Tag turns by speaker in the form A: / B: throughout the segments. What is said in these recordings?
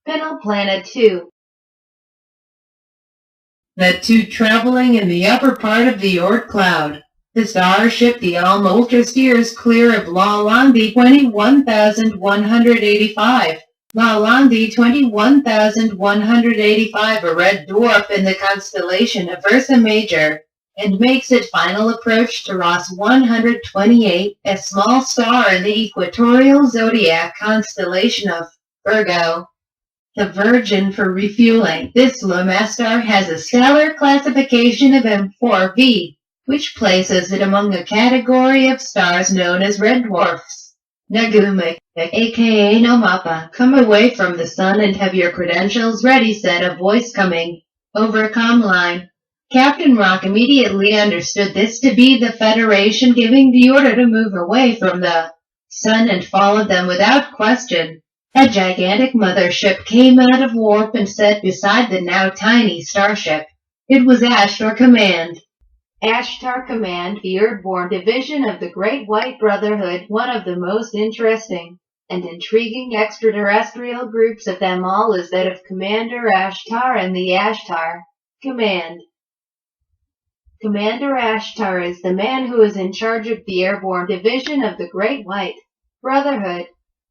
A: Penal Planet 2.
B: The two traveling in the upper part of the Oort cloud. The starship the Alm Ultra steers clear of Lalande 21,185. Lalande 21,185, a red dwarf in the constellation of Ursa Major, and makes its final approach to Ross 128, a small star in the equatorial zodiac constellation of Virgo. The Virgin for refueling. This Loma star has a stellar classification of M4b, which places it among a category of stars known as red dwarfs. Nagumic, aka Nomapa, come away from the sun and have your credentials ready, said a voice coming over comm line. Captain Rock immediately understood this to be the Federation giving the order to move away from the sun and followed them without question. A gigantic mothership came out of warp and sat beside the now tiny starship. It was Ashtar Command.
A: Ashtar Command, the Earthborn division of the Great White Brotherhood, one of the most interesting and intriguing extraterrestrial groups of them all is that of Commander Ashtar and the Ashtar Command. Commander Ashtar is the man who is in charge of the Airborne division of the Great White Brotherhood,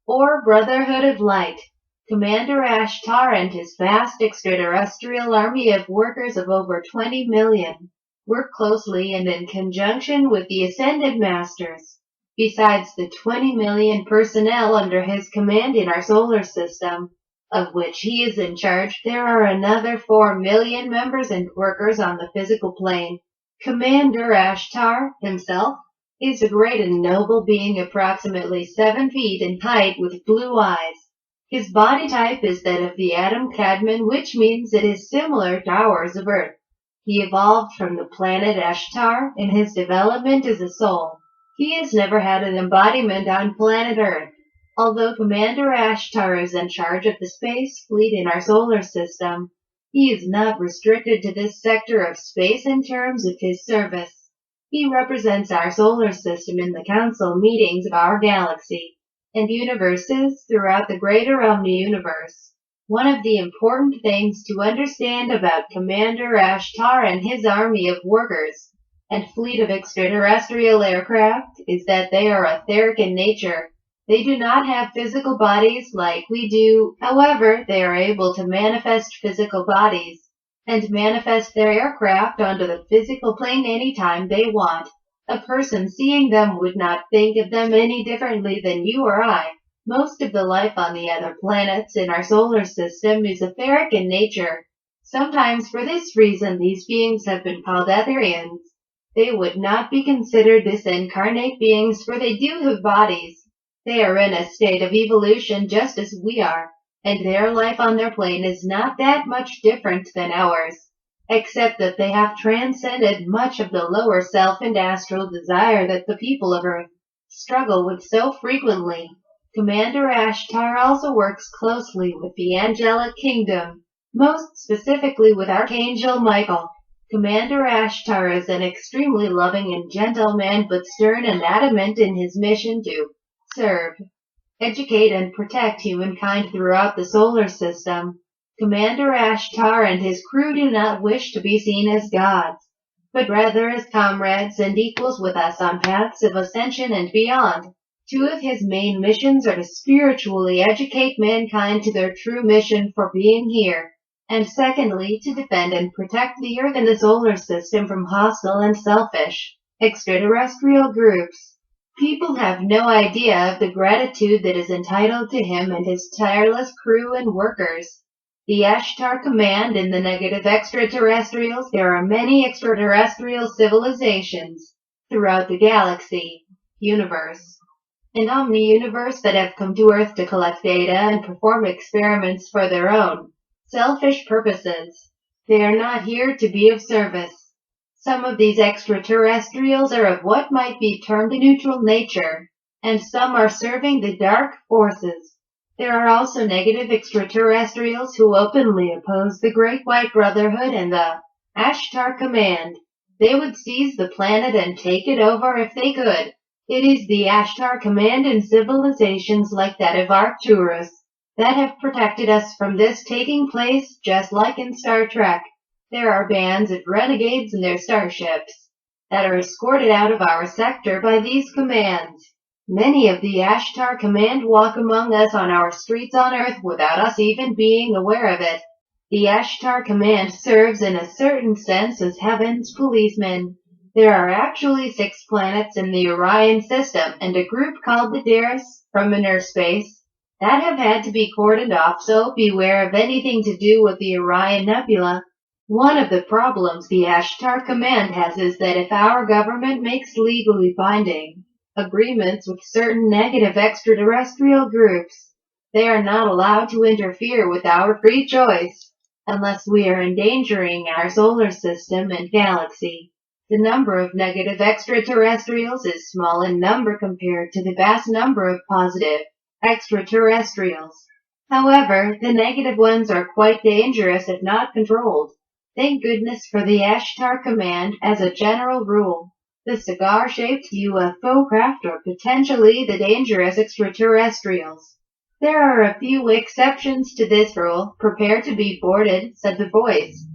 A: or Brotherhood of Light. Commander Ashtar and his vast extraterrestrial army of workers of over 20 million work closely and in conjunction with the Ascended Masters. Besides the 20 million personnel under his command in our solar system, of which he is in charge, there are another 4 million members and workers on the physical plane. Commander Ashtar himself is a great and noble being approximately 7 feet in height with blue eyes. His body type is that of the atom Cadman, which means it is similar to ours of Earth. He evolved from the planet Ashtar in his development as a soul. He has never had an embodiment on planet Earth. Although Commander Ashtar is in charge of the space fleet in our solar system, he is not restricted to this sector of space in terms of his service. He represents our solar system in the council meetings of our galaxy and universes throughout the greater omni-universe. One of the important things to understand about Commander Ashtar and his army of workers and fleet of extraterrestrial aircraft is that they are etheric in nature. They do not have physical bodies like we do. However, they are able to manifest physical bodies and manifest their aircraft onto the physical plane anytime they want. A person seeing them would not think of them any differently than you or I. Most of the life on the other planets in our solar system is etheric in nature. Sometimes for this reason these beings have been called Etherians. They would not be considered disincarnate beings, for they do have bodies. They are in a state of evolution just as we are, and their life on their plane is not that much different than ours, except that they have transcended much of the lower self and astral desire that the people of Earth struggle with so frequently. Commander Ashtar also works closely with the Angelic Kingdom, most specifically with Archangel Michael. Commander Ashtar is an extremely loving and gentle man, but stern and adamant in his mission to serve, educate, and protect humankind throughout the solar system. Commander Ashtar and his crew do not wish to be seen as gods, but rather as comrades and equals with us on paths of ascension and beyond. Two of his main missions are to spiritually educate mankind to their true mission for being here, and secondly, to defend and protect the Earth and the solar system from hostile and selfish extraterrestrial groups. People have no idea of the gratitude that is entitled to him and his tireless crew and workers. The Ashtar Command and the negative extraterrestrials. There are many extraterrestrial civilizations throughout the galaxy, universe, and omni-universe that have come to Earth to collect data and perform experiments for their own selfish purposes. They are not here to be of service. Some of these extraterrestrials are of what might be termed a neutral nature, and some are serving the dark forces. There are also negative extraterrestrials who openly oppose the Great White Brotherhood and the Ashtar Command. They would seize the planet and take it over if they could. It is the Ashtar Command and civilizations like that of Arcturus that have protected us from this taking place, just like in Star Trek. There are bands of renegades in their starships that are escorted out of our sector by these commands. Many of the Ashtar Command walk among us on our streets on Earth without us even being aware of it. The Ashtar Command serves in a certain sense as heaven's policemen. There are actually 6 planets in the Orion system and a group called the Daris from inner space that have had to be cordoned off, so beware of anything to do with the Orion Nebula. One of the problems the Ashtar Command has is that if our government makes legally binding agreements with certain negative extraterrestrial groups, they are not allowed to interfere with our free choice unless we are endangering our solar system and galaxy. The number of negative extraterrestrials is small in number compared to the vast number of positive extraterrestrials. However, the negative ones are quite dangerous if not controlled. Thank goodness for the Ashtar Command. As a general rule, the cigar-shaped UFO craft are potentially the dangerous extraterrestrials. There are a few exceptions to this rule. Prepare to be boarded, said the voice.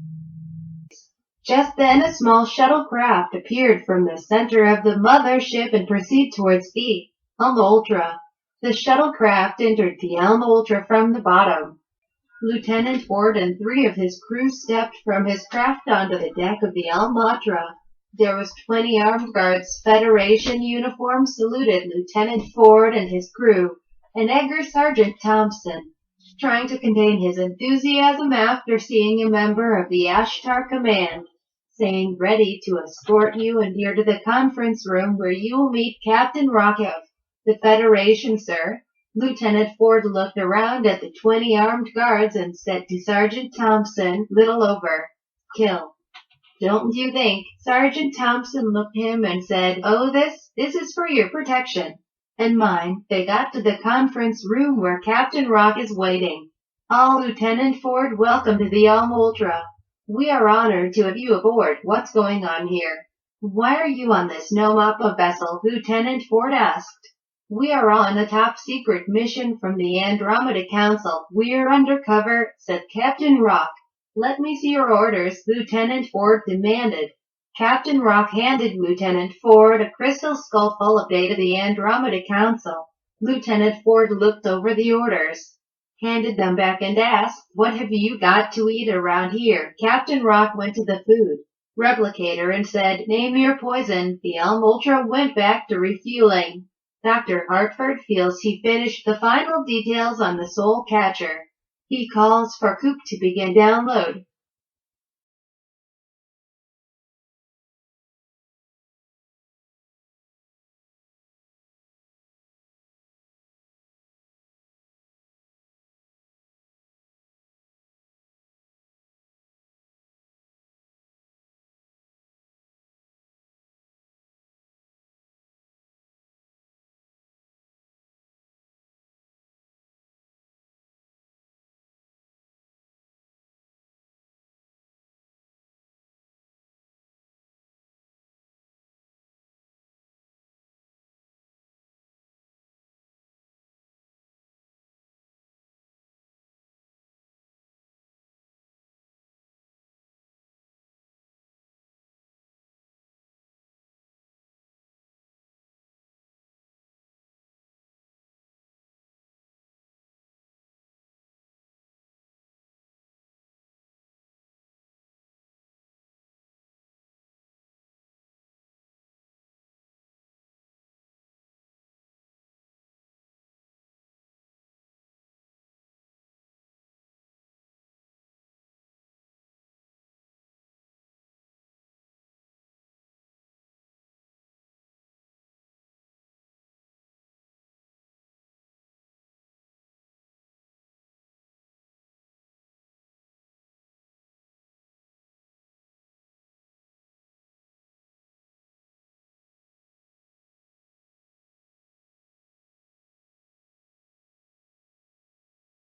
A: Just then a small shuttlecraft appeared from the center of the mothership and proceeded towards the Elm Ultra. The shuttlecraft entered the Elm Ultra from the bottom. Lieutenant Ford and 3 of his crew stepped from his craft onto the deck of the Elm Ultra. There was 20 armed guards. Federation uniforms saluted Lieutenant Ford and his crew, and Edgar Sergeant Thompson, trying to contain his enthusiasm after seeing a member of the Ashtar Command, saying, "Ready to escort you and here to the conference room where you will meet Captain Rock of the Federation, sir." Lieutenant Ford looked around at the 20 armed guards and said to Sergeant Thompson, "Little over kill, don't you think?" Sergeant Thompson looked at him and said, "Oh, this is for your protection and mine." They got to the conference room where Captain Rock is waiting. "All Lieutenant Ford, welcome to the Elm Ultra. We are honored to have you aboard. What's going on here?" "Why are you on this no-mappa vessel?" Lieutenant Ford asked. "We are on a top-secret mission from the Andromeda Council. We're undercover," said Captain Rock. "Let me see your orders," Lieutenant Ford demanded. Captain Rock handed Lieutenant Ford a crystal skull full of data the Andromeda Council. Lieutenant Ford looked over the orders, handed them back and asked, "What have you got to eat around here?" Captain Rock went to the food replicator and said, "Name your poison." The Elm Ultra went back to refueling. Dr. Hartford feels he finished the final details on the Soul Catcher. He calls for Coupe to begin download.